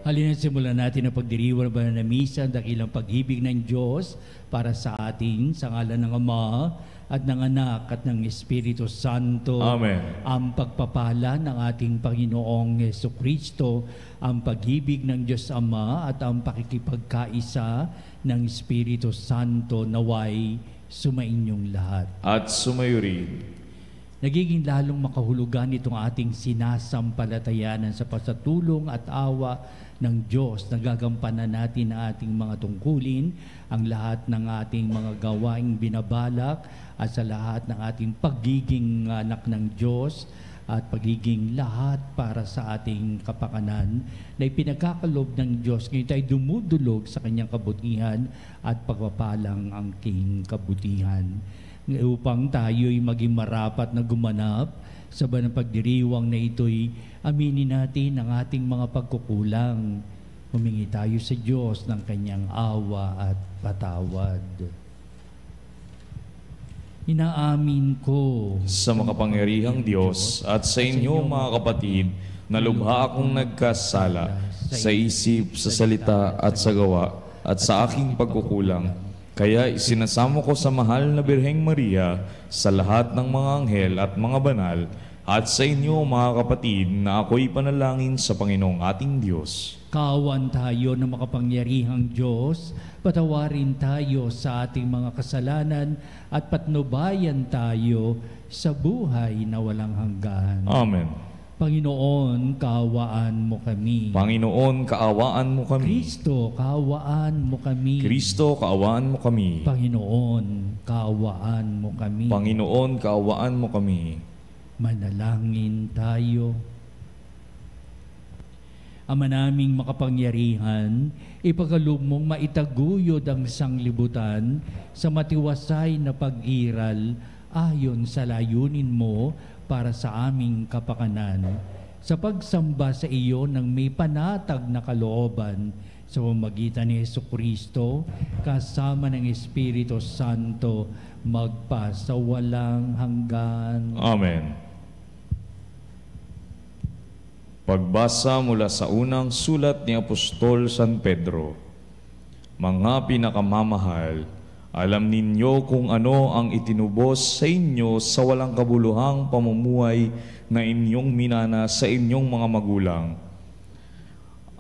Halina't simulan natin ang pagdiriwang ng misa, dakilang pag-ibig ng Diyos para sa atin, sa ngalan ng Ama at ng Anak at ng Espiritu Santo. Amen. Ang pagpapala ng ating Panginoong Jesucristo, ang pag-ibig ng Diyos Ama at ang pakikipagkaisa ng Espiritu Santo naway sumainyong lahat. At sumayo rin. Nagiging lalong makahulugan itong ating sinasampalatayanan sa pasatulong at awa ng Diyos. Nagagampanan natin ang ating mga tungkulin, ang lahat ng ating mga gawaing binabalak at sa lahat ng ating pagiging anak ng Diyos at pagiging lahat para sa ating kapakanan na ipinagkakalob ng Diyos. Ngayon tayo dumudulog sa kanyang kabutihan at pagpapalang ang king kabutihan. Upang tayo'y maging marapat na gumanap sa banang pagdiriwang na ito'y aminin natin ang ating mga pagkukulang. Humingi tayo sa Diyos ng kanyang awa at patawad. Inaamin ko sa makapangyarihang Diyos at sa inyo mga kapatid na lubha akong nagkasala sa isip, sa salita at sa gawa at sa aking pagkukulang. Kaya isinasamo ko sa mahal na Birheng Maria, sa lahat ng mga anghel at mga banal, at sa inyo mga kapatid na ako'y panalangin sa Panginoong ating Diyos. Kaawaan tayo ng makapangyarihang Diyos, patawarin tayo sa ating mga kasalanan at patnubayan tayo sa buhay na walang hanggan. Amen. Panginoon, kaawaan mo kami. Panginoon, kaawaan mo kami. Kristo, kaawaan mo kami. Kristo, kaawaan mo kami. Panginoon, kaawaan mo kami. Panginoon, kaawaan mo kami. Manalangin tayo. Ama naming makapangyarihan, ipagkaloob mong maitaguyod ang sanglibutan sa matiwasay na pag-iral ayon sa layunin mo para sa aming kapakanan, sa pagsamba sa iyo ng may panatag na kalooban sa pamamagitan ni Jesucristo, kasama ng Espiritu Santo, magpa sa walang hanggan. Amen. Pagbasa mula sa unang sulat ni Apostol San Pedro. Mga pinakamamahal, alam ninyo kung ano ang itinubos sa inyo sa walang kabuluhang pamumuhay na inyong minana sa inyong mga magulang.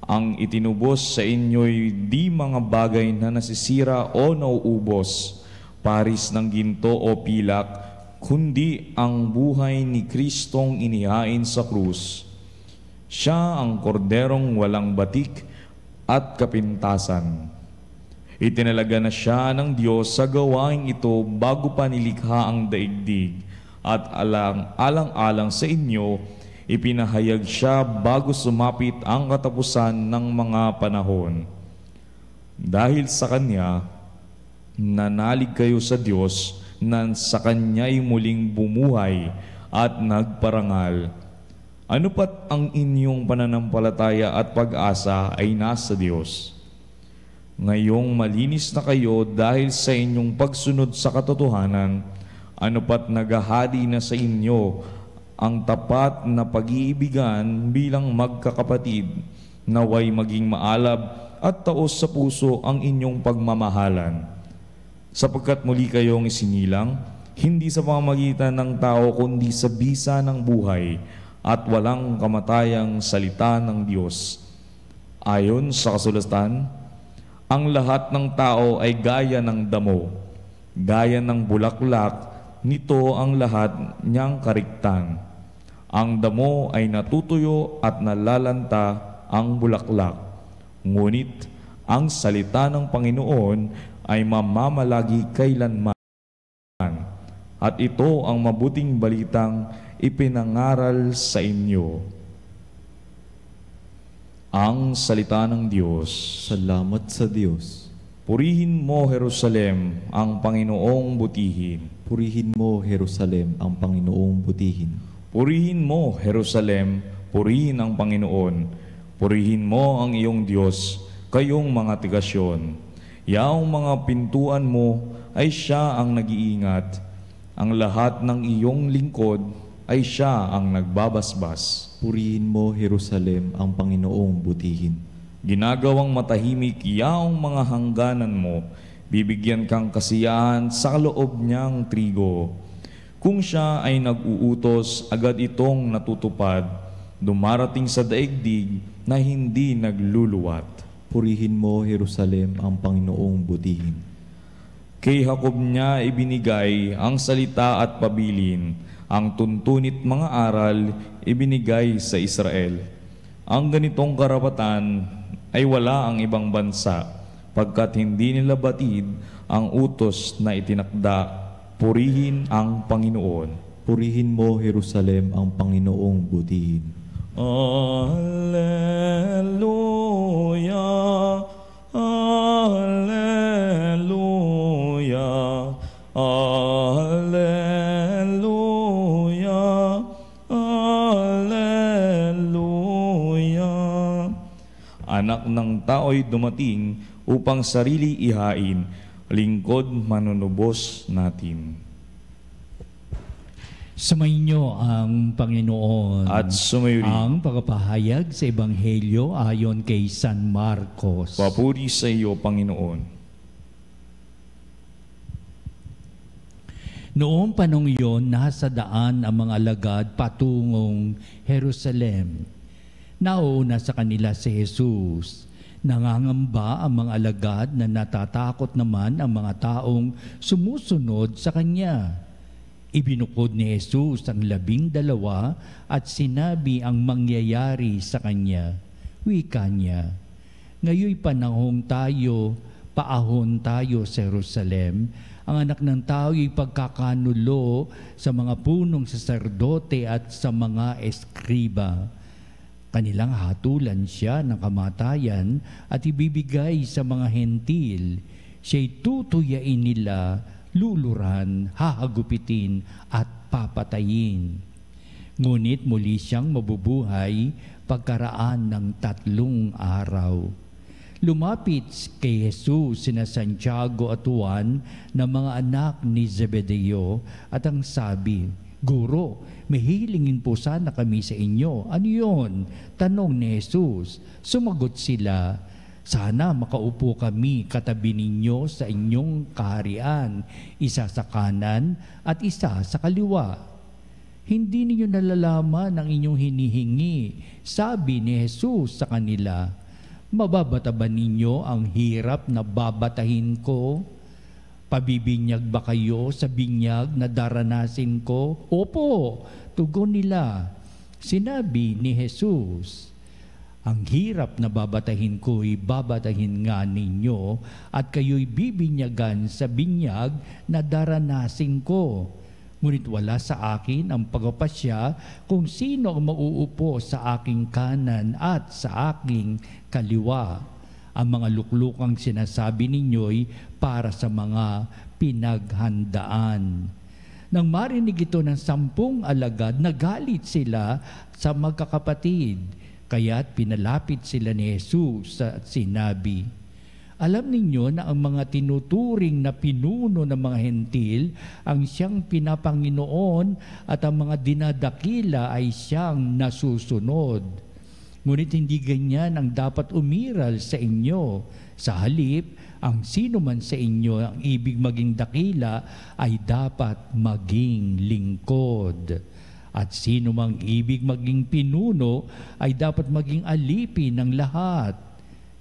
Ang itinubos sa inyo'y di mga bagay na nasisira o nauubos, paris ng ginto o pilak, kundi ang buhay ni Kristong inihain sa krus. Siya ang korderong walang batik at kapintasan. Itinalaga na siya ng Diyos sa gawaing ito bago pa nilikha ang daigdig, at alang-alang sa inyo, ipinahayag siya bago sumapit ang katapusan ng mga panahon. Dahil sa Kanya, nanalig kayo sa Diyos na sa Kanya'y muling bumuhay at nagparangal. Ano pat ang inyong pananampalataya at pag-asa ay nasa Diyos. Ngayong malinis na kayo dahil sa inyong pagsunod sa katotohanan, ano pat naghahadi na sa inyo ang tapat na pag-iibigan bilang magkakapatid, naway maging maalab at taos sa puso ang inyong pagmamahalan. Sapagkat muli kayong isinilang, hindi sa pamamagitan ng tao kundi sa bisa ng buhay at walang kamatayang salita ng Diyos. Ayon sa kasulatan, ang lahat ng tao ay gaya ng damo, gaya ng bulaklak, nito ang lahat niyang kariktan. Ang damo ay natutuyo at nalalanta ang bulaklak. Ngunit ang salita ng Panginoon ay mamamalagi kailanman. At ito ang mabuting balitang ipinangaral sa inyo. Ang salita ng Diyos. Salamat sa Diyos. Purihin mo, Jerusalem, ang Panginoong butihin. Purihin mo, Jerusalem, ang Panginoong butihin. Purihin mo, Jerusalem, purihin ang Panginoon. Purihin mo ang iyong Diyos, kayong mga tigasyon. Yaong mga pintuan mo ay siya ang nag-iingat. Ang lahat ng iyong lingkod ay siya ang nagbabasbas. Purihin mo, Jerusalem, ang Panginoong butihin. Ginagawang matahimik yaong mga hangganan mo, bibigyan kang kasiyahan sa loob niyang trigo. Kung siya ay nag-uutos, agad itong natutupad, dumarating sa daigdig na hindi nagluluwat. Purihin mo, Jerusalem, ang Panginoong butihin. Kay Jacob niya ibinigay ang salita at pabilin, ang tuntunit mga aral ibinigay sa Israel. Ang ganitong karapatan ay wala ang ibang bansa, pagkat hindi nila batid ang utos na itinakda. Purihin ang Panginoon. Purihin mo, Jerusalem, ang Panginoong butihin. Alleluia, Alleluia, Alleluia, Alleluia. Anak ng tao'y dumating upang sarili ihain, lingkod manunubos natin. Sumainyo ang Panginoon At sumayo rin. ang pagpapahayag sa Ebanghelyo ayon kay San Marcos. Papuri sa iyo, Panginoon. Noong panong iyon, nasa daan ang mga alagad patungong Jerusalem. Nauna sa kanila si Jesus. Nangangamba ang mga alagad na natatakot naman ang mga taong sumusunod sa Kanya. Ibinukod ni Jesus ang 12 at sinabi ang mangyayari sa Kanya. Wika niya, "Ngayoy panahong tayo, paahon tayo sa Jerusalem. Ang anak ng tao'y pagkakanulo sa mga punong saserdote at sa mga eskriba. Kanilang hatulan siya ng kamatayan at ibibigay sa mga hentil. Siya'y tutuyain nila, luluran, hahagupitin at papatayin. Ngunit muli siyang mabubuhay pagkaraan ng 3 araw." Lumapit kay Jesus sina Santiago at Juan na mga anak ni Zebedeo at ang sabi, "Guro, may hilingin po sana kami sa inyo." "Ano yun?" tanong ni Jesus. Sumagot sila, "Sana makaupo kami katabi ninyo sa inyong kaharian, isa sa kanan at isa sa kaliwa." "Hindi ninyo nalalaman ang inyong hinihingi," sabi ni Jesus sa kanila. "Mababata ba ninyo ang hirap na babatahin ko? Pabibinyag ba kayo sa binyag na daranasin ko?" "Opo," tugon nila. Sinabi ni Jesus, "Ang hirap na babatahin ko'y babatahin nga ninyo at kayo'y bibinyagan sa binyag na daranasin ko. Ngunit wala sa akin ang pagpapasya kung sino ang mauupo sa aking kanan at sa aking kaliwa. Ang mga luklukang sinasabi ninyo'y para sa mga pinaghandaan." Nang marinig ito ng 10 alagad, nagalit sila sa magkakapatid. Kaya't pinalapit sila ni Jesus at sinabi, "Alam ninyo na ang mga tinuturing na pinuno ng mga hentil ang siyang pinapanginoon at ang mga dinadakila ay siyang nasusunod. Ngunit hindi ganyan ang dapat umiral sa inyo. Sa halip, ang sino man sa inyo ang ibig maging dakila ay dapat maging lingkod. At sino mang ibig maging pinuno ay dapat maging alipin ng lahat.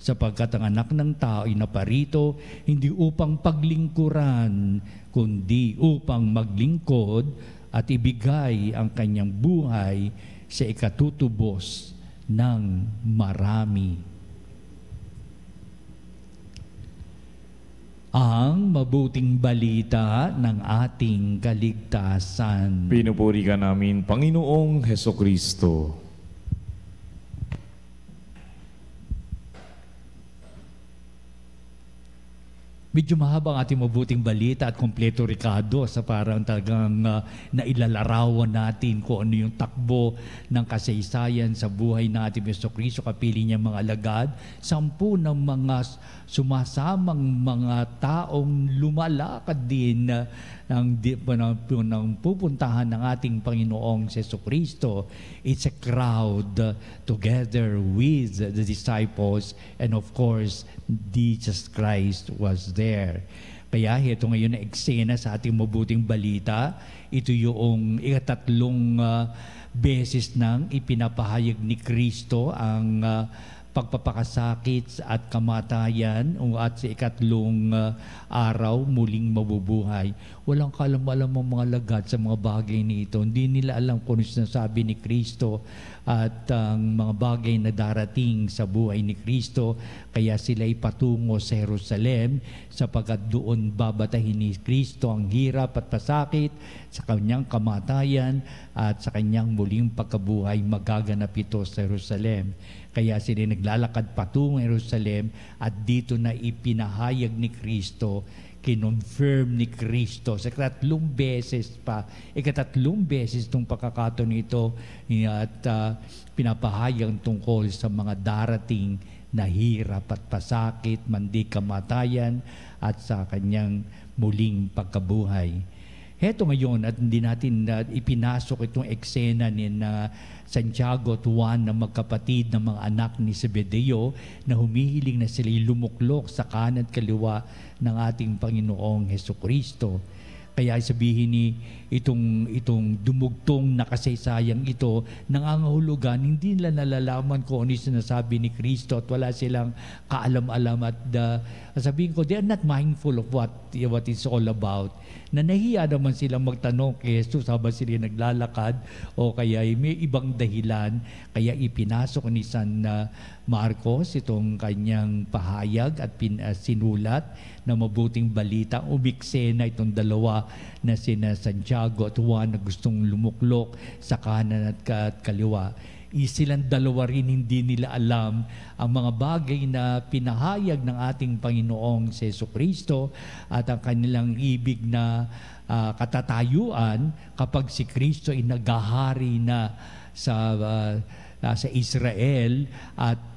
Sapagkat ang anak ng tao ay naparito hindi upang paglingkuran, kundi upang maglingkod at ibigay ang kanyang buhay sa ikatutubos ng marami." Ang mabuting balita ng ating kaligtasan. Pinupuri ka namin, Panginoong Hesukristo. Medyo mahaba ang ating mabuting balita at kompleto rekado sa parang talagang nailalarawan natin kung ano yung takbo ng kasaysayan sa buhay ng ating Jesucristo, kapili niya mga alagad, 10 ng mga sumasamang mga taong lumalakad din ng pupuntahan ng ating Panginoong Jesucristo. It's a crowd together with the disciples, and of course, Jesus Christ was there. Kaya ito ngayon na eksena sa ating mabuting balita. Ito yung ikatlong beses nang ipinapahayag ni Kristo ang pagpapakasakit at kamatayan at sa ikatlong araw muling mabubuhay. Walang kaalam-alam ang mga lagad sa mga bagay nito. Hindi nila alam kung ano sinasabi ni Kristo at ang mga bagay na darating sa buhay ni Kristo. Kaya sila ipatungo sa Jerusalem sapagkat doon babatahin ni Kristo ang hirap at pasakit sa kanyang kamatayan at sa kanyang muling pagkabuhay. Magaganap ito sa Jerusalem. Kaya sila naglalakad patungo sa Jerusalem at dito na ipinahayag ni Kristo, kinonfirm ni Kristo sa ikatlong beses itong pagkakataon nito at pinapahayag tungkol sa mga darating na hirap at pasakit, mandi kamatayan at sa kanyang muling pagkabuhay. Heto ngayon at hindi natin ipinasok itong eksena ni Santiago at Juan na magkapatid ng mga anak ni Zebedeo na humihiling na sila'y lumuklok sa kanan at kaliwa ng ating Panginoong Jesucristo. Kaya sabihin ni itong dumugtong na kasaysayang ito, nangangahulugan, hindi nila nalalaman kung ano yung sinasabi ni Kristo at wala silang kaalam-alam at sabihin ko, they are not mindful of what it's all about. Na nahiya naman silang magtanong kay Jesus habang sila naglalakad o kaya may ibang dahilan. Kaya ipinasok ni San Marcos itong kanyang pahayag at sinulat na mabuting balita. Umiksena itong dalawa na sina Santiago at Juan na gustong lumuklok sa kanan at kaliwa. Silang dalawa rin hindi nila alam ang mga bagay na pinahayag ng ating Panginoong Jesucristo at ang kanilang ibig na katatayuan kapag si Kristo ay naghahari na sa Israel at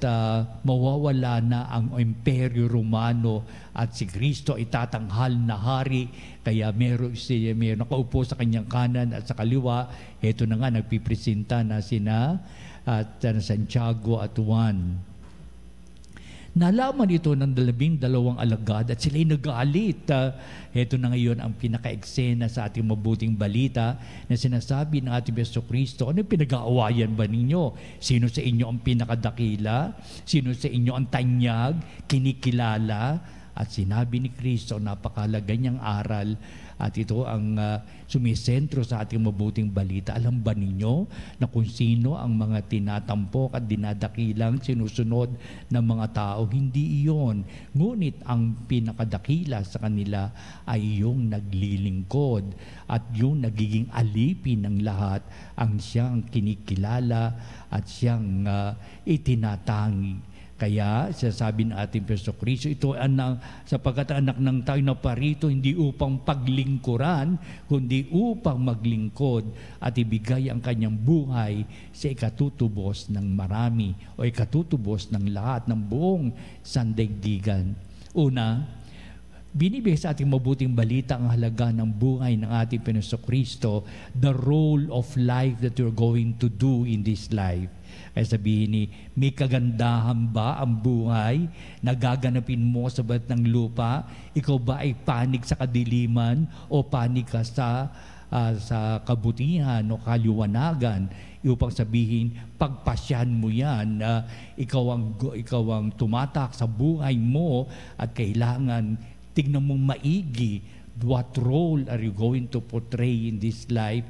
mawawala na ang Imperyo Romano at si Kristo ay tatanghal na hari. Kaya meron nakaupo sa kanyang kanan at sa kaliwa. Ito na nga, nagpipresenta na sina Santiago at Juan. Nalaman ito ng 12 alagad at sila'y nagalit. Ito na ngayon ang pinaka-eksena sa ating mabuting balita na sinasabi ng ating Jesucristo, ano pinag-aawayan ba ninyo? Sino sa inyo ang pinakadakila? Sino sa inyo ang tanyag, kinikilala? At sinabi ni Kristo, napakahalaga niyang aral at ito ang sumisentro sa ating mabuting balita. Alam ba ninyo na kung sino ang mga tinatampok at dinadakilang sinusunod ng mga tao? Hindi iyon. Ngunit ang pinakadakila sa kanila ay yung naglilingkod at yung nagiging alipin ng lahat ang siyang kinikilala at siyang itinatangi. Kaya sasabi ng ating Jesucristo, ito sapagkat anak ng tao na parito hindi upang paglingkuran, kundi upang maglingkod at ibigay ang kanyang buhay sa ikatutubos ng marami o ikatutubos ng lahat ng buong sandaigdigan. Una, binibigay sa ating mabuting balita ang halaga ng buhay ng ating Jesucristo, the role of life that you're going to do in this life. Ay sabihin ni, may kagandahan ba ang buhay na gaganapin mo sa balat ng lupa? Ikaw ba ay panig sa kadiliman o panig ka sa kabutihan o kaliwanagan? Upang sabihin, pagpasyan mo yan, ikaw ang tumatak sa buhay mo at kailangan tignan mong maigi what role are you going to portray in this life,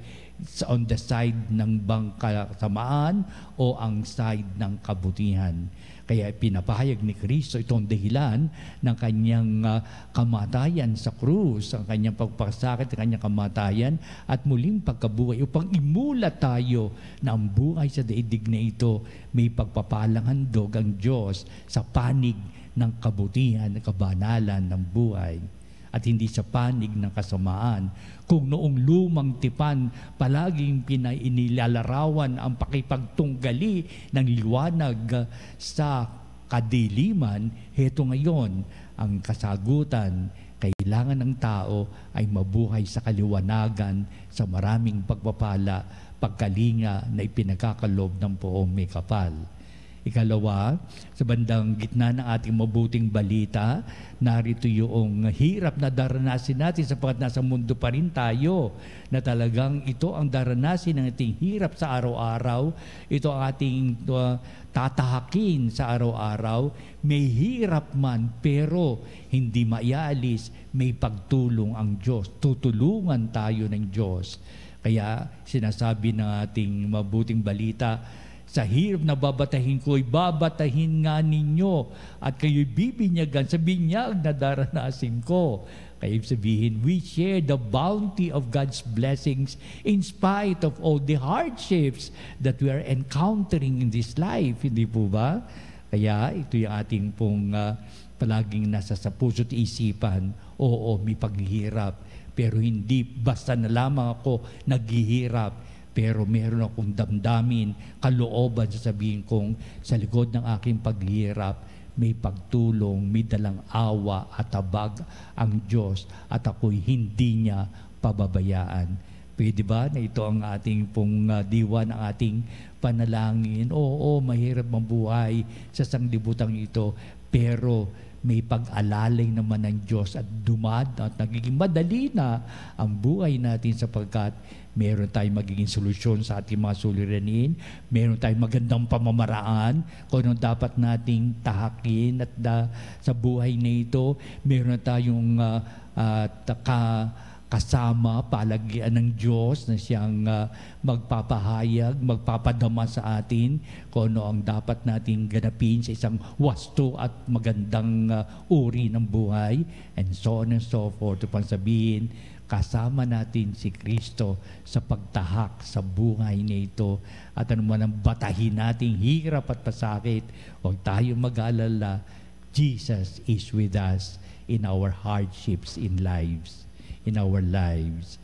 on the side ng kasamaan o ang side ng kabutihan. Kaya pinapahayag ni Kristo itong dahilan ng kanyang kamatayan sa krus, ang kanyang pagpasakit, ang kanyang kamatayan at muling pagkabuhay upang imulat tayo na ang buhay sa daigdig na ito may pagpapalang handog ang Diyos sa panig ng kabutihan, ng kabanalan ng buhay, at hindi sa panig ng kasamaan. Kung noong lumang tipan palaging inilalarawan ang pakipagtunggali ng liwanag sa kadiliman, heto ngayon ang kasagutan. Kailangan ng tao ay mabuhay sa kaliwanagan, sa maraming pagpapala, pagkalinga na ipinagkakalob ng Poong May Kapal. Ikalawa, sa bandang gitna ng ating mabuting balita, narito yung hirap na daranasin natin sapagkat nasa mundo pa rin tayo, na talagang ito ang daranasin ng ating hirap sa araw-araw, ito ang ating tatahakin sa araw-araw. May hirap man pero hindi maialis, may pagtulong ang Diyos, tutulungan tayo ng Diyos. Kaya sinasabi ng ating mabuting balita, sa hirap na babatahin ko'y babatahin nga ninyo at kayo'y bibinyagan sa binyag na daranasin ko. Kaya sabihin, we share the bounty of God's blessings in spite of all the hardships that we are encountering in this life. Hindi po ba? Kaya ito yung ating pong palaging nasa sa puso't isipan. Oo, may paghihirap. Pero hindi basta na lamang ako naghihirap. Pero meron akong damdamin, kalooban, sasabihin kong sa likod ng aking paghihirap, may pagtulong, may dalang awa at abag ang Diyos at ako'y hindi niya pababayaan. Pwede ba na ito ang ating pong diwa ng ating panalangin? Oo, mahirap mabuhay sa sanglibutang ito, pero may pag-alalay naman ng Diyos at at nagiging madali na ang buhay natin sapagkat meron tayong magiging solusyon sa ating mga suliranin, meron tayong magandang pamamaraan kung anong dapat nating tahakin at sa buhay na ito, meron tayong kasama, palagyan ng Diyos na siyang magpapahayag, magpapadama sa atin kung ano ang dapat nating ganapin sa isang wasto at magandang uri ng buhay, and so on and so forth. Upang sabihin, kasama natin si Kristo sa pagtahak sa buhay nito at anuman ang batahin nating hirap at pasakit, huwag tayong mag-alala. Jesus is with us in our hardships in our lives.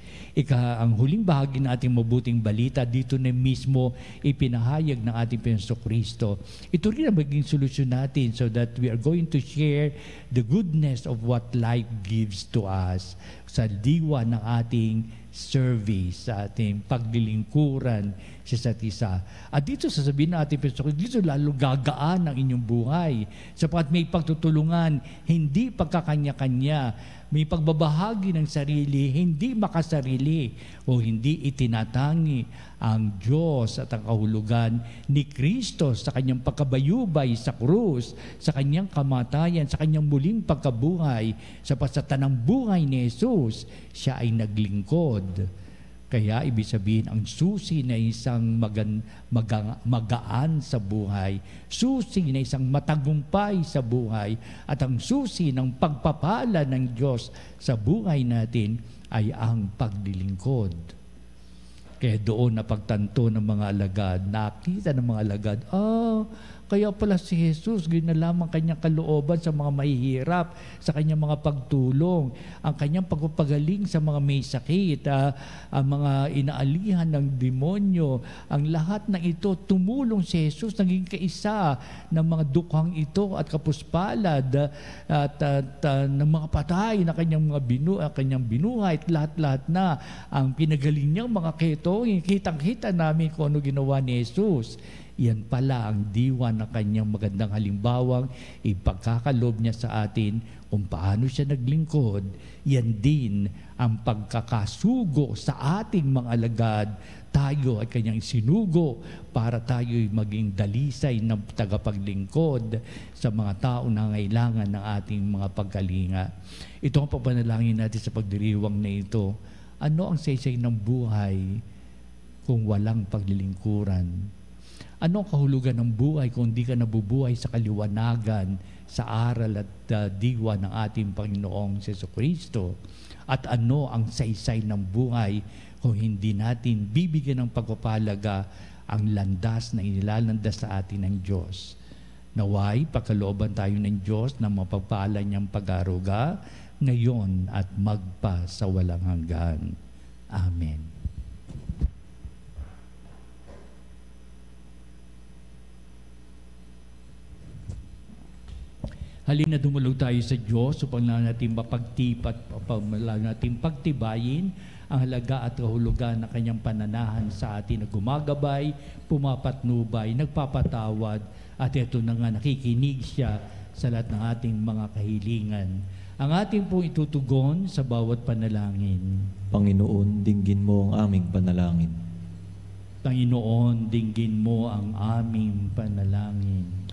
Ang huling bahagi ng ating mabuting balita, dito na mismo ipinahayag ng ating Panginoong Kristo. Ito rin ang maging solusyon natin so that we are going to share the goodness of what life gives to us sa diwa ng ating service, sa ating paglilingkuran sa isa't isa. At dito sasabihin natin, dito lalo gagaan ang inyong buhay sapagkat may pagtutulungan, hindi pagkakanya-kanya, may pagbabahagi ng sarili, hindi makasarili o hindi itinatangi ang Diyos at ang kahulugan ni Kristo sa kanyang pagkabayubay sa krus, sa kanyang kamatayan, sa kanyang muling pagkabuhay, sa pasatanang buhay ni Jesus, siya ay naglingkod. Kaya ibig sabihin, ang susi na isang magaan sa buhay, susi na isang matagumpay sa buhay, at ang susi ng pagpapala ng Diyos sa buhay natin ay ang paglilingkod. Kaya doon napagtanto ng mga alagad, nakita ng mga alagad, kaya pala si Jesus, ganyan na lamang kanyang kalooban sa mga mahihirap, sa kanyang mga pagtulong, ang kanyang pagpapagaling sa mga may sakit, ang mga inaalihan ng demonyo, ang lahat ng ito, tumulong si Jesus, naging kaisa ng mga dukhang ito at kapuspalad at ng mga patay na kanyang binuhay at lahat-lahat na ang pinagaling niyang mga keto, kitang-kita namin kung ano ginawa ni Jesus. Yan pala ang diwa na kanyang magandang halimbawang ipagkakalob niya sa atin kung paano siya naglingkod. Yan din ang pagkakasugo sa ating mga alagad. Tayo ay kanyang sinugo para tayo'y maging dalisay ng tagapaglingkod sa mga tao na ngailangan ng ating mga pagkalinga. Ito ang papanalangin natin sa pagdiriwang na ito. Ano ang saysay ng buhay kung walang paglilingkuran? Ano ang kahulugan ng buhay kung di ka nabubuhay sa kaliwanagan, sa aral at diwa ng ating Panginoong Jesucristo? At ano ang saysay ng buhay kung hindi natin bibigyan ng pagpapalaga ang landas na inilalandas sa atin ng Diyos? Naway, pagkalooban tayo ng Diyos na mapagpala niyang pag-aruga, ngayon at magpa sa walang hanggan. Amen. Halina dumulog tayo sa Diyos upang natin natin pagtibayin ang halaga at kahulugan ng kanyang pananahan sa atin na gumagabay, pumapatnubay, nagpapatawad, at ito na nga nakikinig siya sa lahat ng ating mga kahilingan. Ang ating pong itutugon sa bawat panalangin. Panginoon, dinggin mo ang aming panalangin. Panginoon, dinggin mo ang aming panalangin.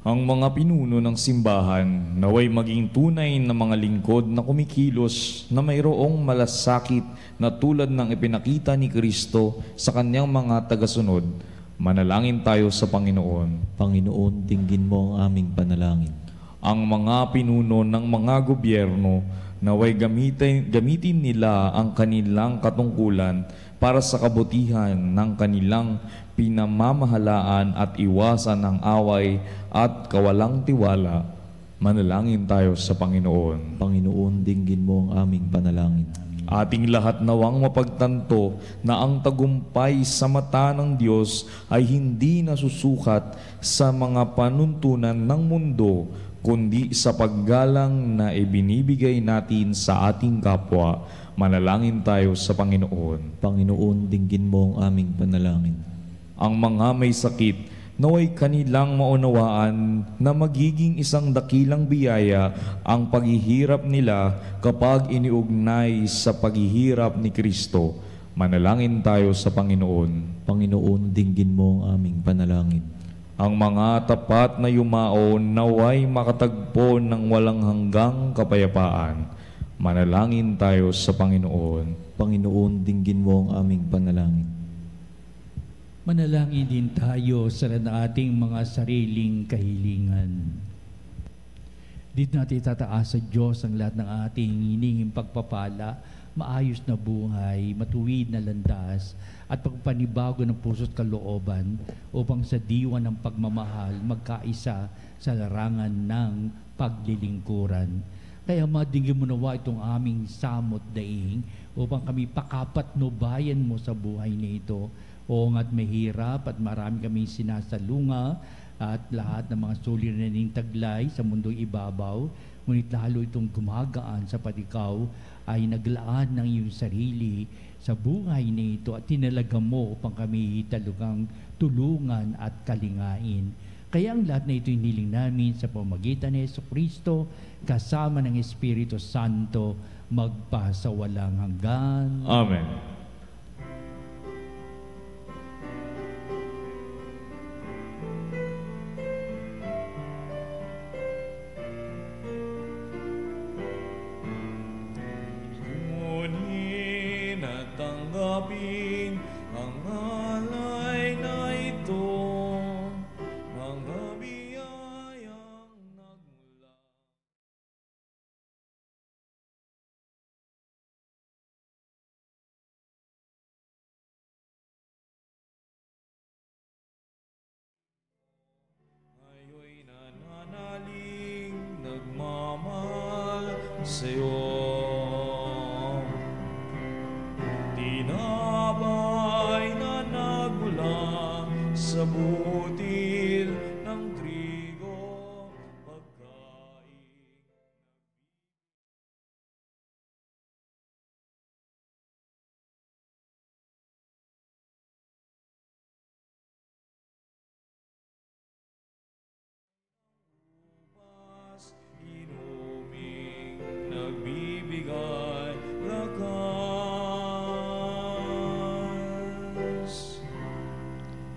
Ang mga pinuno ng simbahan naway maging tunay na mga lingkod na kumikilos na mayroong malasakit na tulad ng ipinakita ni Kristo sa kanyang mga tagasunod. Manalangin tayo sa Panginoon. Panginoon, dinggin mo ang aming panalangin. Ang mga pinuno ng mga gobyerno naway gamitin nila ang kanilang katungkulan para sa kabutihan ng kanilang pinamamahalaan at iwasan ang away at kawalang tiwala. Manalangin tayo sa Panginoon. Panginoon, dinggin mo ang aming panalangin. Ating lahat nawang mapagtanto na ang tagumpay sa mata ng Diyos ay hindi nasusukat sa mga panuntunan ng mundo, kundi sa paggalang na ibinibigay natin sa ating kapwa. Manalangin tayo sa Panginoon. Panginoon, dinggin mo ang aming panalangin. Ang mga may sakit, naway kanilang maunawaan na magiging isang dakilang biyaya ang paghihirap nila kapag iniugnay sa paghihirap ni Kristo. Manalangin tayo sa Panginoon. Panginoon, dinggin mo ang aming panalangin. Ang mga tapat na yumao naway makatagpo ng walang hanggang kapayapaan. Manalangin tayo sa Panginoon. Panginoon, dinggin mo ang aming panalangin. Manalangin din tayo sa ating mga sariling kahilingan. Dito natin itataas sa Diyos ang lahat ng ating hininging pagpapala, maayos na buhay, matuwid na landas, at pagpanibago ng puso't kalooban upang sa diwa ng pagmamahal magkaisa sa larangan ng paglilingkuran. Kaya madinggin mo nawa itong aming samot daing upang kami pakapatnubayan mo sa buhay na ito. Oo nga't mahirap at marami kami sinasalunga at lahat ng mga suliraning taglay sa mundong ibabaw, ngunit lalo itong gumagaan sapat ikaw ay naglaan ng iyong sarili sa buhay na ito at tinalaga mo upang kami talugang tulungan at kalingain. Kaya ang lahat na ito hiniling namin sa pamamagitan ni Jesucristo kasama ng Espiritu Santo magpa sa walang hanggan. Amen. Sa'yo tinapay na nagmula sa butil ng trigo, pagkain upas, inuming nagbibigay lakas.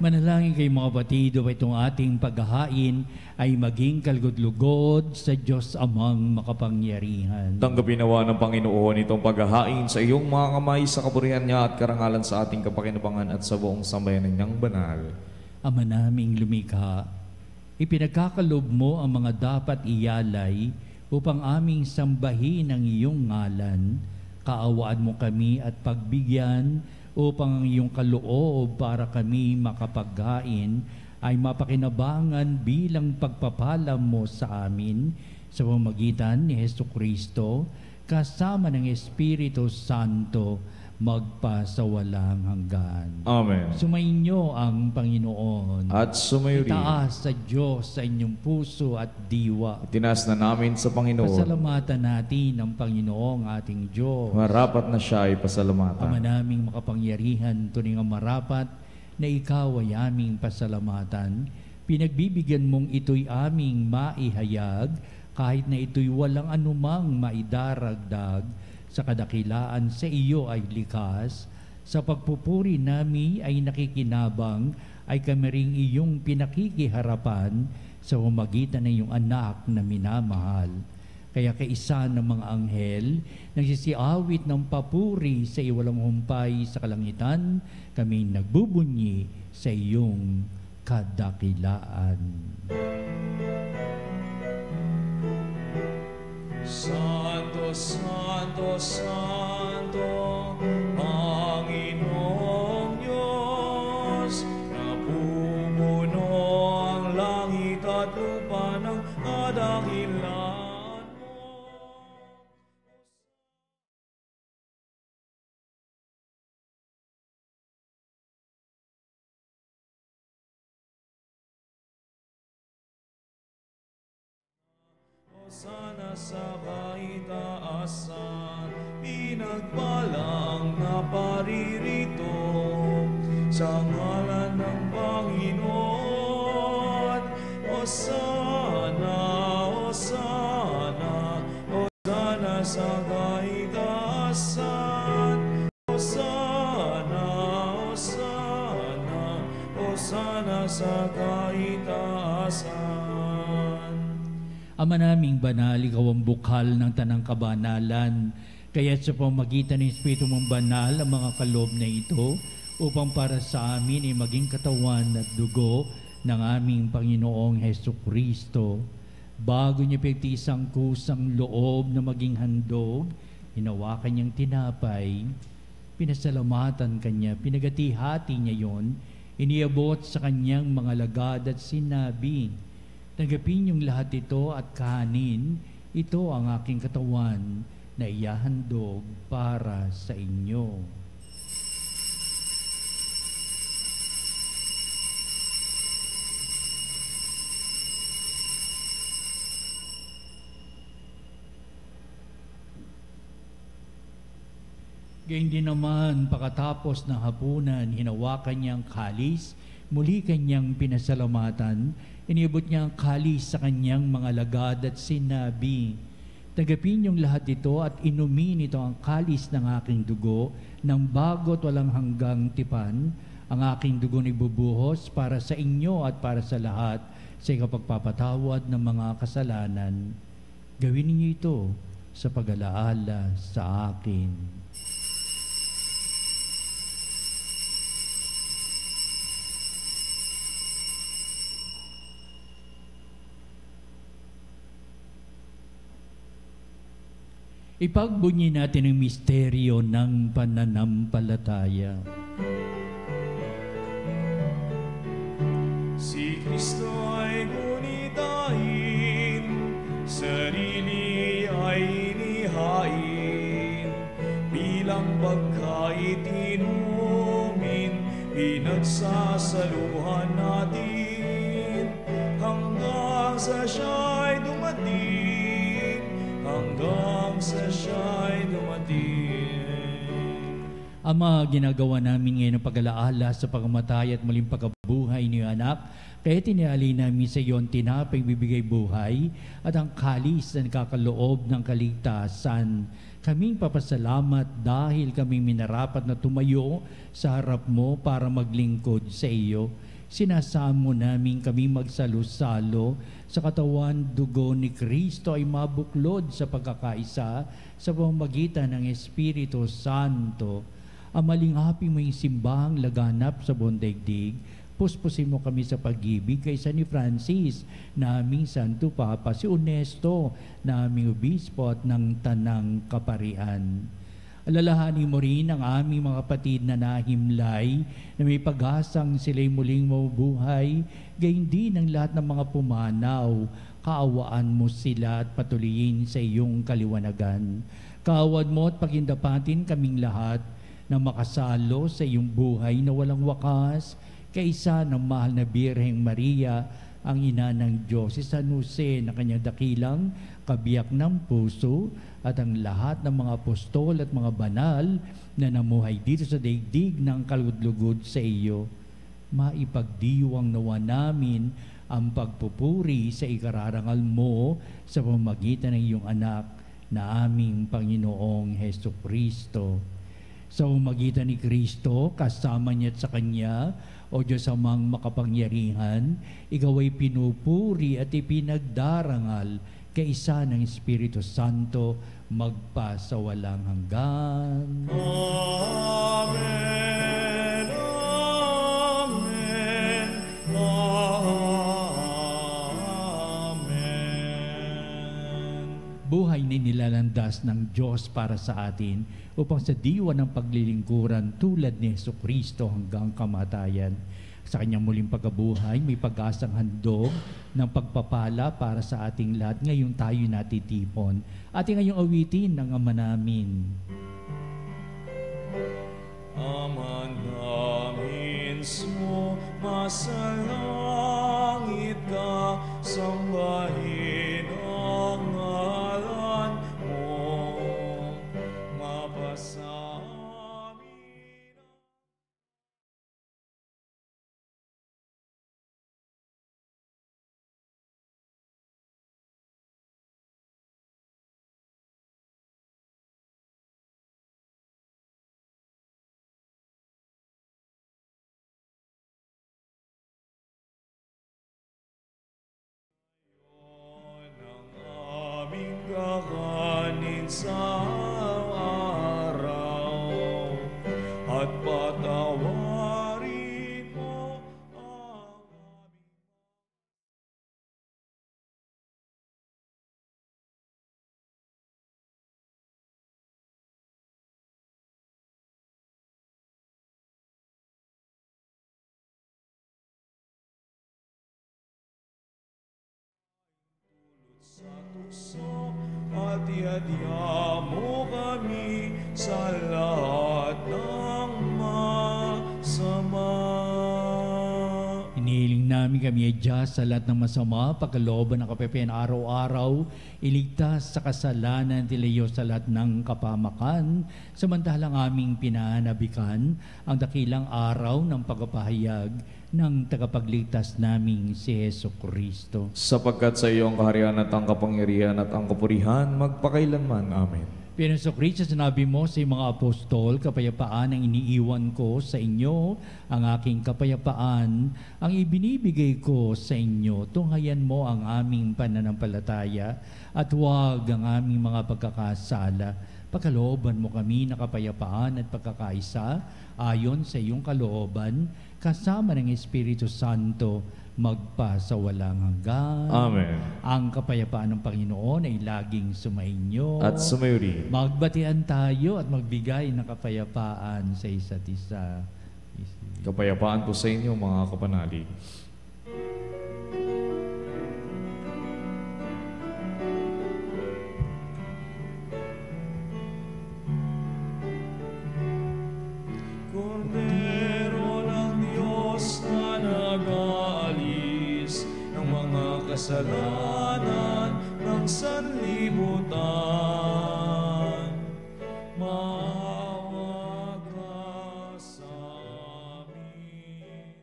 Manalangin kayo mga kapatid, upang itong ating paghahain ay maging kalugod-lugod sa Diyos amang makapangyarihan. Tanggapin nawa ng Panginoon itong paghahain sa iyong mga kamay sa kapurihan niya at karangalan sa ating kapakinabangan at sa buong sambayanan niyang banal. Ama naming lumikha, ipinagkakalob mo ang mga dapat iyalay upang aming sambahin ang iyong ngalan. Kaawaan mo kami at pagbigyan upang ang iyong kaloob para kami makapaghain ay mapakinabangan bilang pagpapala mo sa amin sa pamamagitan ni Jesucristo kasama ng Espiritu Santo magpasawalang hanggan. Amen. Sumainyo ang Panginoon. At sumayo rin. Itaas sa Diyos sa inyong puso at diwa. Tinaas na namin sa Panginoon. Pasalamatan natin ang Panginoong ating Diyos. Marapat na siya ay pasalamatan. Ama naming makapangyarihan, tuning ang marapat na ikaw ay aming pasalamatan. Pinagbibigyan mong ito'y aming maihayag kahit na ito'y walang anumang maidaragdag sa kadakilaan sa iyo ay likas. Sa pagpupuri nami ay nakikinabang ay kami ring iyong pinakikiharapan sa pamamagitan ng iyong anak na minamahal. Kaya kaisa ng mga anghel nagsisiawit ng papuri sa iwalang humpay sa kalangitan, kami nagbubunyi sa iyong kadakilaan. Santo, Santo, Santo, Panginoong Diyos, napupuno ang langit at lupa ng kadakilaan mo. Sana sa kaitaasan, pinagpalang na paririto sa ngalan ng Panginoon. Hosana, Hosana, Hosana sa kaitaasan. Hosana, Hosana, Hosana sa kaitaasan. Ama naming banal, ikaw ang bukal ng tanang kabanalan. Kaya sa pamamagitan ng Espiritu mong banal ang mga kaloob na ito upang para sa amin ay maging katawan at dugo ng aming Panginoong Jesucristo. Bago niya pagtisang kusang loob na maging handog, hinawakan niyang tinapay, pinasalamatan kanya, pinagati-hati niya yon, iniabot sa kanyang mga lagad at sinabi, "Tanggapin niyong lahat ito at kahanin, ito ang aking katawan na iyahandog para sa inyo." Gayun din naman, pagkatapos ng hapunan, hinawakan niyang kalis, muli kanyang pinasalamatan, iniabot niya ang kalis sa kanyang mga lagad at sinabi, "Tanggapin niyong lahat ito at inumin ito ang kalis ng aking dugo ng bago't walang hanggang tipan. Ang aking dugo ni bubuhos para sa inyo at para sa lahat sa ikapagpapatawad ng mga kasalanan. Gawin niyo ito sa pag-alaala sa akin." Ipagbunyi natin ang misteryo ng pananampalataya. Si Kristo ay gunitain, sarili ay inihain, bilang pagkain inumin, pinagsasaluhan natin, hanggang sa siya'y dumating, hanggang sa siya'y dumating. Ama, ginagawa namin ngayon ang pag-alaala sa pagkamatay at muling pagkabuhay ni anak, kaya tiniali namin sa iyo ang tinapay bibigay buhay at ang kalis na nakakaloob ng kaligtasan. Kaming papasalamat dahil kaming minarapat na tumayo sa harap mo para maglingkod sa iyo. Sinasamo namin kami magsalo-salo sa katawan dugo ni Kristo ay mabuklod sa pagkakaisa sa pamamagitan ng Espiritu Santo. Amalinghapi mo yung simbahang laganap sa buong daigdig. Puspusin mo kami sa pag-ibig kaysa ni Francis, naming Santo Papa, si Ernesto, naming Obispo at ng Tanang Kaparian. Alalahanin mo rin ang aming mga kapatid na nahimlay na may pag-asang sila'y muling mabubuhay, gayon din ang lahat ng mga pumanaw. Kaawaan mo sila at patuloyin sa iyong kaliwanagan. Kaawad mo at pagindapatin kaming lahat na makasalo sa iyong buhay na walang wakas, kaisa ng mahal na Birheng Maria, ang ina ng Diyos, si San Jose na kanyang dakilang kabiyak ng puso, at ang lahat ng mga apostol at mga banal na namuhay dito sa daigdig ng kalugod-lugod sa iyo. Maipagdiwang nawa namin ang pagpupuri sa ikararangal mo sa pamamagitan ng iyong anak na aming Panginoong Hesukristo. Sa pamamagitan ni Kristo, kasama niya at sa Kanya, o Diyos amang makapangyarihan, ikaw ay pinupuri at ipinagdarangal kaisa ng Espiritu Santo magpa sa walang hanggan. Amen. Amen. Amen. Buhay na nilalandas ng Diyos para sa atin upang sa diwa ng paglilingkuran tulad ni Jesucristo hanggang kamatayan. Sa kanyang muling pagkabuhay, may pag-asang handog ng pagpapala para sa ating lahat. Ngayon tayo natitipon. Ating ngayong awitin ng Ama namin. Ama namin, sumasalangit ka, sambahin ang ngalan mo, mapasa. Kakanin sa araw at patawarin mo ang aming sa tukso at iadya mo kami sa lahat ng masama. Inihiling namin kami ay Diyos sa lahat ng masama, pagkalooban ng kapepean araw-araw, iligtas sa kasalanan, tilayo sa lahat ng kapamakan, samantalang aming pinanabikan ang dakilang araw ng pagpapahayag ng tagapagligtas naming si Jesucristo. Sapagkat sa iyo ang kaharian at ang kapangyarihan at ang kapurihan magpakailanman. Amen. Pero Jesucristo, sinabi mo sa mga apostol, kapayapaan ang iniiwan ko sa inyo, ang aking kapayapaan ang ibinibigay ko sa inyo. Tunghayan mo ang aming pananampalataya at huwag ang aming mga pagkakasala. Pagkalooban mo kami na kapayapaan at pagkakaisa ayon sa iyong kalooban, kasama ng Espiritu Santo, magpa sa walang hanggan. Amen. Ang kapayapaan ng Panginoon ay laging sumainyo. At sumayo rin. Magbatian tayo at magbigay ng kapayapaan sa isa't isa. Kapayapaan po sa inyo, mga kapanalig. Kasalanan ng sanlibutan, maawa ka sa amin.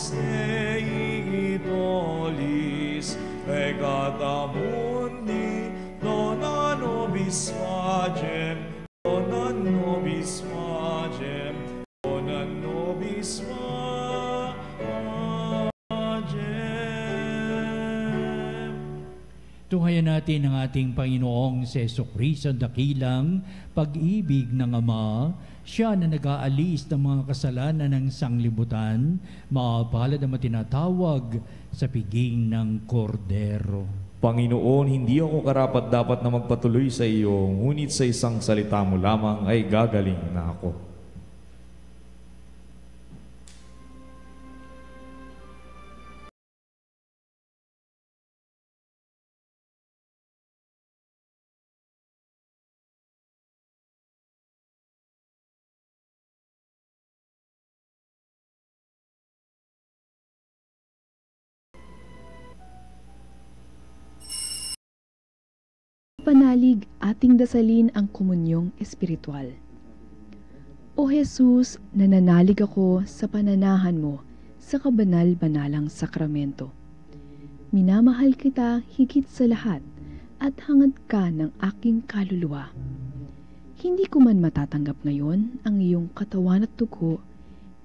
Dei Itolis, Pecatamundi, dona nobis pacem, dona nobis pacem, dona nobis pacem. Tunghayan natin ang ating Panginoong si Jesucristo, dakilang pag-ibig ng Ama. Siya na nag-aalis ng mga kasalanan ng sanglibutan, mapalad ang matinatawag sa piging ng kordero. Panginoon, hindi ako karapat-dapat na magpatuloy sa iyo, ngunit sa isang salita mo lamang ay gagaling na ako. Panalig, ating dasalin ang komunyong espiritual. O Jesus, nananalig ako sa pananahan mo sa kabanal-banalang sakramento. Minamahal kita higit sa lahat at hangad ka ng aking kaluluwa. Hindi ko man matatanggap ngayon ang iyong katawan at dugo,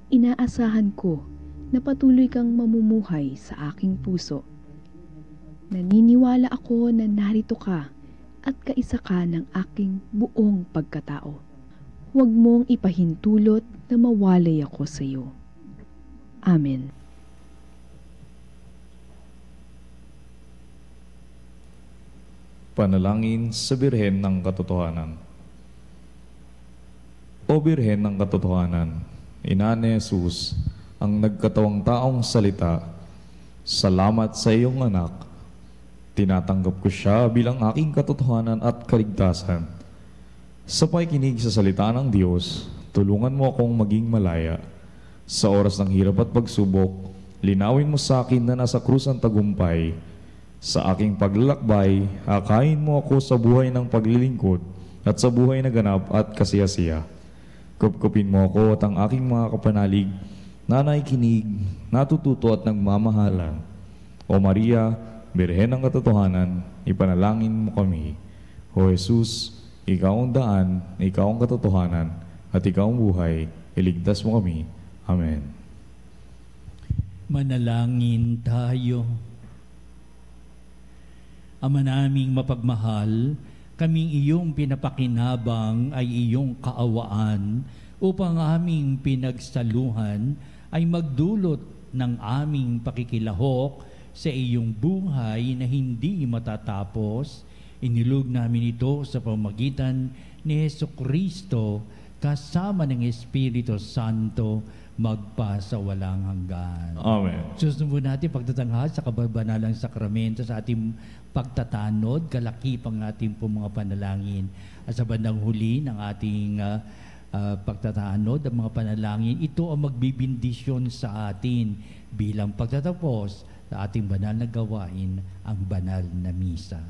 inaasahan ko na patuloy kang mamumuhay sa aking puso. Naniniwala ako na narito ka at kaisa ka ng aking buong pagkatao. Huwag mong ipahintulot na mawalay ako sa iyo. Amen. Panalangin sa Birhen ng Katotohanan. O Birhen ng Katotohanan, Ina ni Jesus, ang nagkatawang taong salita, salamat sa iyong anak. Tinatanggap ko siya bilang aking katotohanan at kaligtasan. Sa pakikinig sa salita ng Diyos, tulungan mo akong maging malaya. Sa oras ng hirap at pagsubok, linawin mo sa akin na nasa krus ang tagumpay. Sa aking paglalakbay, akayin mo ako sa buhay ng paglilingkod at sa buhay na ganap at kasiyasiya. Kupkupin mo ako at ang aking mga kapanalig na nakikinig, natututo at nagmamahalan. O Maria, Birhen ng Katotohanan, ipanalangin mo kami. O Jesus, ikaw ang daan, ikaw ang katotohanan, at ikaw ang buhay, iligtas mo kami. Amen. Manalangin tayo. Ama naming mapagmahal, kaming iyong pinapakinabang ay iyong kaawaan upang aming pinagsaluhan ay magdulot ng aming pakikilahok sa iyong buhay na hindi matatapos. Inilug namin ito sa pamamagitan ni Jesucristo kasama ng Espiritu Santo magpa sa walang hanggan. Amen. Susunod natin pagtatanghal sa kababanalang sakramento sa ating pagtatanod, kalakipang ating po mga panalangin. At sa bandang huli ng ating pagtatanod, ang mga panalangin, ito ang magbibindisyon sa atin bilang pagtatapos sa ating banal na gawain, ang banal na misa.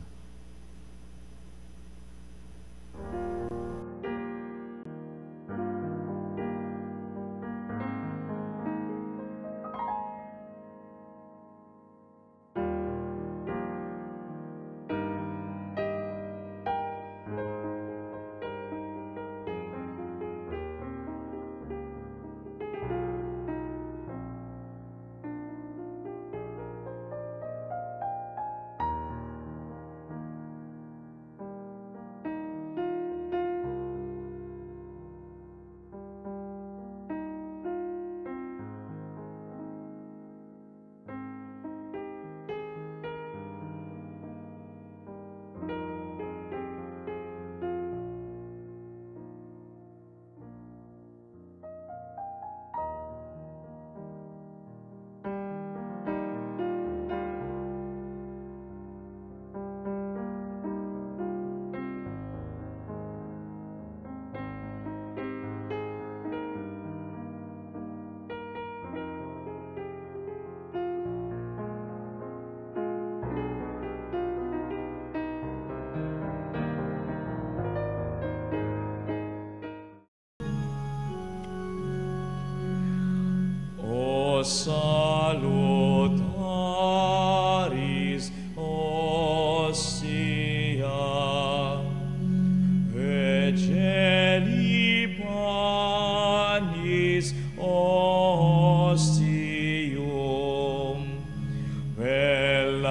Salutaris Ossia Veceli panis ostium Velabremur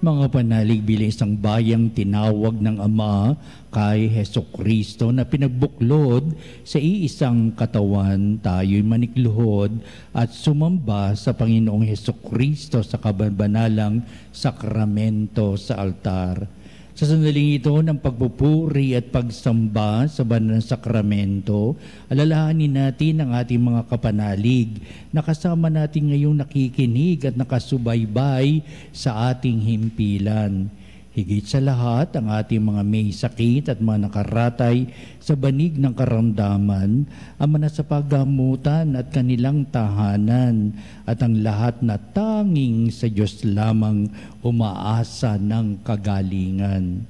Mga panalig bilang isang bayang tinawag ng Ama kay Hesukristo na pinagbuklod sa iisang katawan, tayo'y manikluhod at sumamba sa Panginoong Hesukristo sa kabanalang sakramento sa altar. Sa sandaling ito ng pagpupuri at pagsamba sa banal na sakramento, alalahanin natin ang ating mga kapanalig na kasama natin ngayong nakikinig at nakasubaybay sa ating himpilan. Higit sa lahat, ang ating mga may sakit at mga nakaratay sa banig ng karamdaman, ang mga sa paggamutan at kanilang tahanan, at ang lahat na tanging sa Diyos lamang umaasa ng kagalingan.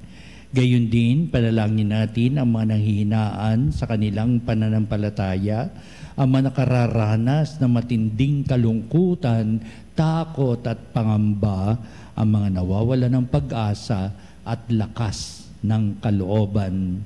Gayon din, panalangin natin ang mga nanghihinaan sa kanilang pananampalataya, ang mga nakararanas na matinding kalungkutan, takot at pangamba, ang mga nawawala ng pag-asa at lakas ng kalooban.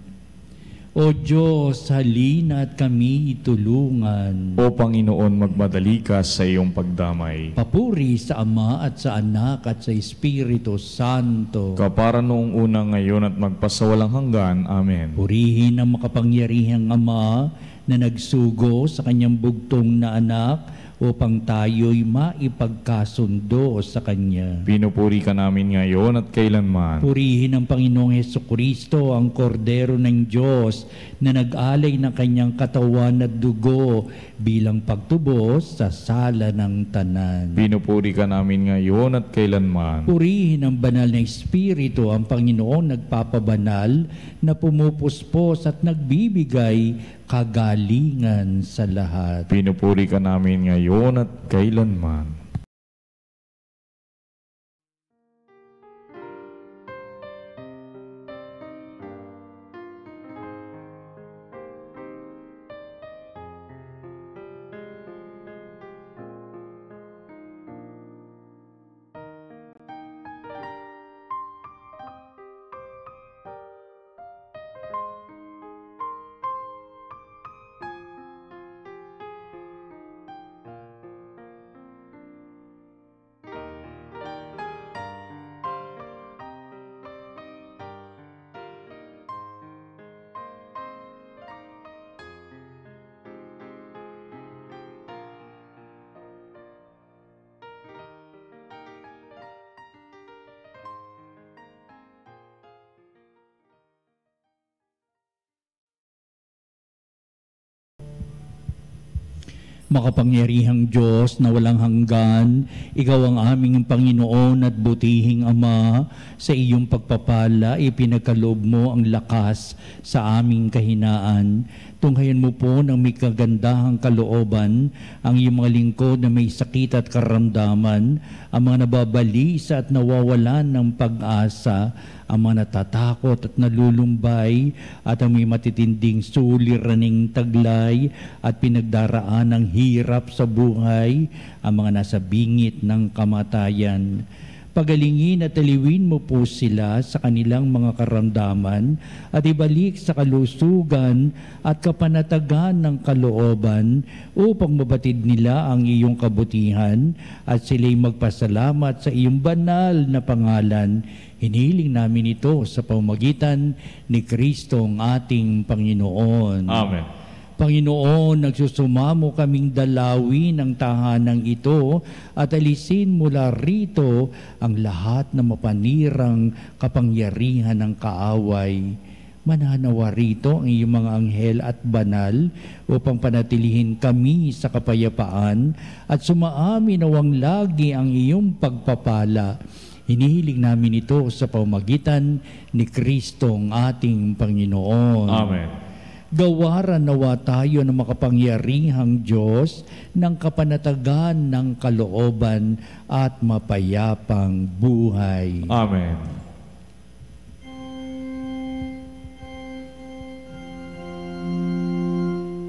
O Diyos, halina at kami itulungan. O Panginoon, magmadali ka sa iyong pagdamay. Papuri sa Ama at sa Anak at sa Espiritu Santo. Kapara noong una, ngayon at magpasawalang hanggan. Amen. Purihin ang makapangyarihang Ama na nagsugo sa kanyang bugtong na anak upang tayo'y maipagkasundo sa Kanya. Pinupuri ka namin ngayon at kailanman. Purihin ang Panginoong Hesukristo, ang Kordero ng Diyos, na nag-alay ng Kanyang katawan at dugo bilang pagtubos sa sala ng tanan. Pinupuri ka namin ngayon at kailanman. Purihin ang banal na Espiritu, ang Panginoong nagpapabanal, na pumupuspos at nagbibigay kagalingan sa lahat. Pinupuri ka namin ngayon at kailanman. Makapangyarihang Diyos na walang hanggan, Ikaw ang aming Panginoon at butihing Ama. Sa iyong pagpapala, ipinagkaloob mo ang lakas sa aming kahinaan. Tunghayan mo po ng may kagandahang kalooban ang iyong mga lingkod na may sakit at karamdaman, ang mga nababalisa at nawawalan ng pag-asa, ang mga natatakot at nalulumbay, at ang may matitinding suliraning taglay at pinagdaraan ng hirap sa buhay, ang mga nasa bingit ng kamatayan. Pagalingin at aliwin mo po sila sa kanilang mga karamdaman at ibalik sa kalusugan at kapanatagan ng kalooban upang mabatid nila ang iyong kabutihan at sila'y magpasalamat sa iyong banal na pangalan. Hinihiling namin ito sa pamamagitan ni Kristo ang ating Panginoon. Amen. Panginoon, nagsusumamo kaming dalawin ang tahanang ito at alisin mula rito ang lahat na mapanirang kapangyarihan ng kaaway. Mananawa rito ang iyong mga anghel at banal upang panatilihin kami sa kapayapaan at sumaamin nawang lagi ang iyong pagpapala. Hinihiling namin ito sa pamamagitan ni Kristo ang ating Panginoon. Amen. Gawaran nawa tayo ng makapangyarihang Diyos ng kapanatagan ng kalooban at mapayapang buhay. Amen.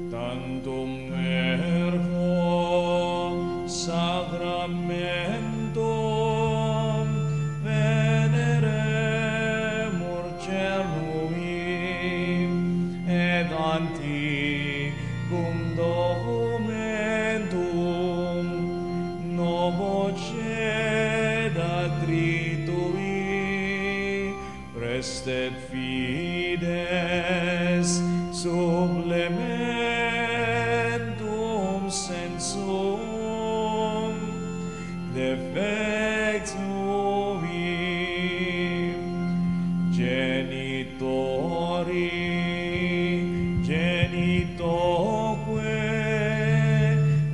Tantum ergo sacramentum veneremur celui et anticum documentum novo cedat tritui Estet fides supplementum sensum defectui genitoque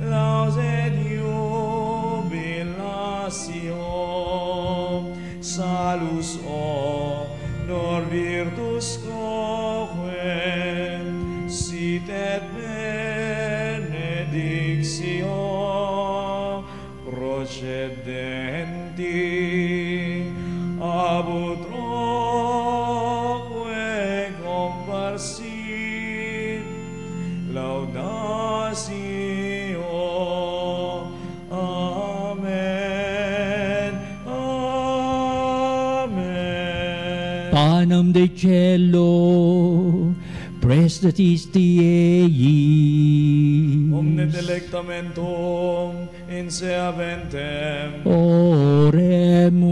laus et jubilatio salus honor virtus coque sit et benedictio procedenti ab utroque comparsit laudatio. Amen. Amen. Panem de cielo, prestatisti ei. Omne delectamentum in sea ventem. Oremus.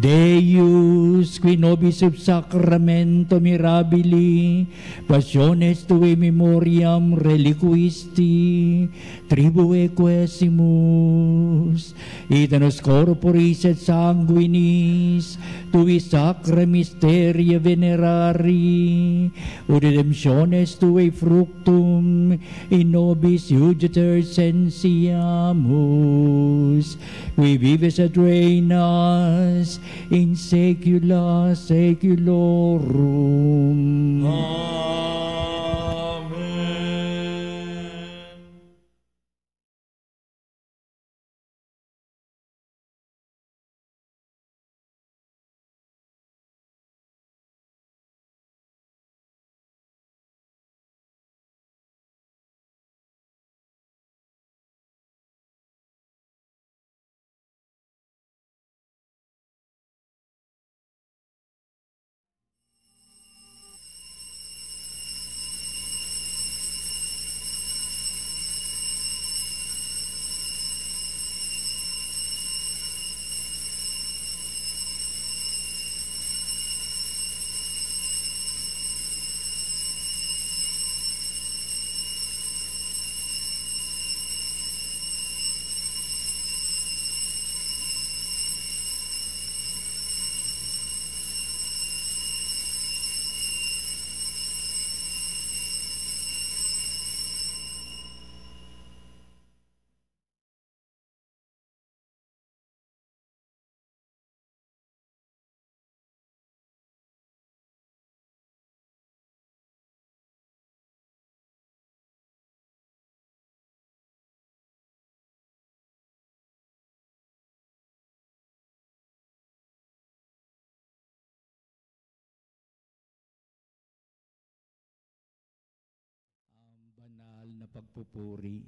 Deus, qui nobis sub sacramento mirabili, passiones tue memoriam reliquisti, tribue quesimus, ita nos corporis et sanguinis, tui sacra mysteria venerari, ut redemptiones tue fructum, in nobis iuditor sensiamus, qui vives et reinas, in saecula saeculorum. Amen. Banal na pagpupuri.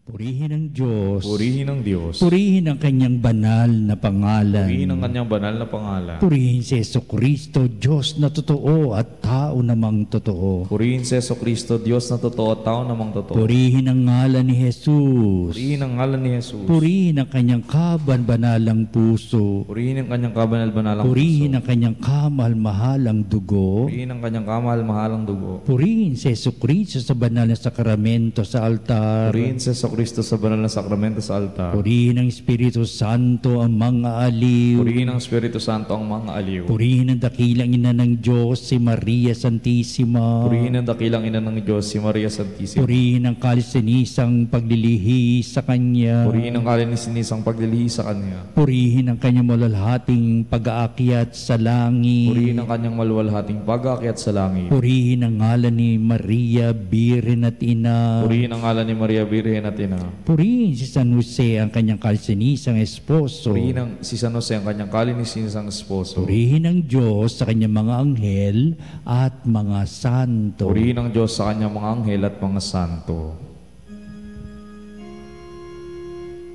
Purihin ang Diyos. Purihin ang Diyos. Purihin ang kanyang banal na pangalan. Purihin ang kanyang banal na pangalan. Purihin si Jesucristo, Diyos na totoo at tao namang totoo. Purihin si Jesucristo, Diyos na totoo at tao namang totoo. Purihin ang ngalan ni Jesus. Purihin ang ngalan ni Jesus. Purihin ang kanyang kaban-banalang puso. Purihin ang kanyang kabanal-banalang Purihin puso. ang kanyang kamahal-mahalang dugo. Purihin ang kanyang kamahal-mahalang dugo. Purihin si Jesucristo sa banal na sakramento sa altar. Purihin si Jesucristo sa banal na sakramento sa altar. Purihin ang Espiritu Santo ang mga aliw. Purihin ang Espiritu Santo ang mga aliw. Purihin ang dakilang ina ng Diyos, si Maria Santissima. Purihin ang dakilang ina ng Diyos, si Maria Santissima. Purihin ang kalisinisang paglilihi sa Kanya. Purihin ang kalisinisang paglilihi sa Kanya. Purihin ang Kanyang malalhating pag-aakyat sa langit. Purihin ang Kanyang maluwalhating pag-aakyat sa langit. Purihin ang ngalan ni Maria, Birhen at Ina. Purihin ang ngalan ni Maria Birhen at Ina. Purihin si San Jose ang kanyang kalsinisang esposo. Purihin ang si San Jose ang kanyang kalisinisang esposo. Purihin ang Diyos sa kanyang mga anghel at mga santo. Purihin ang Diyos sa kanyang mga anghel at mga santo.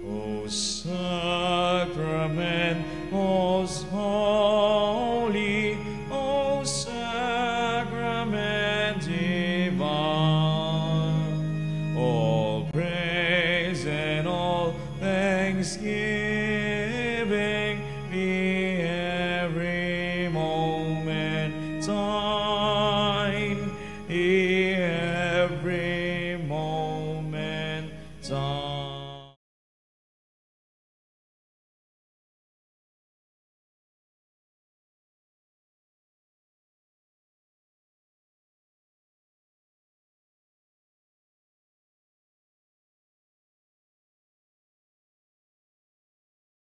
O Sacrament most high,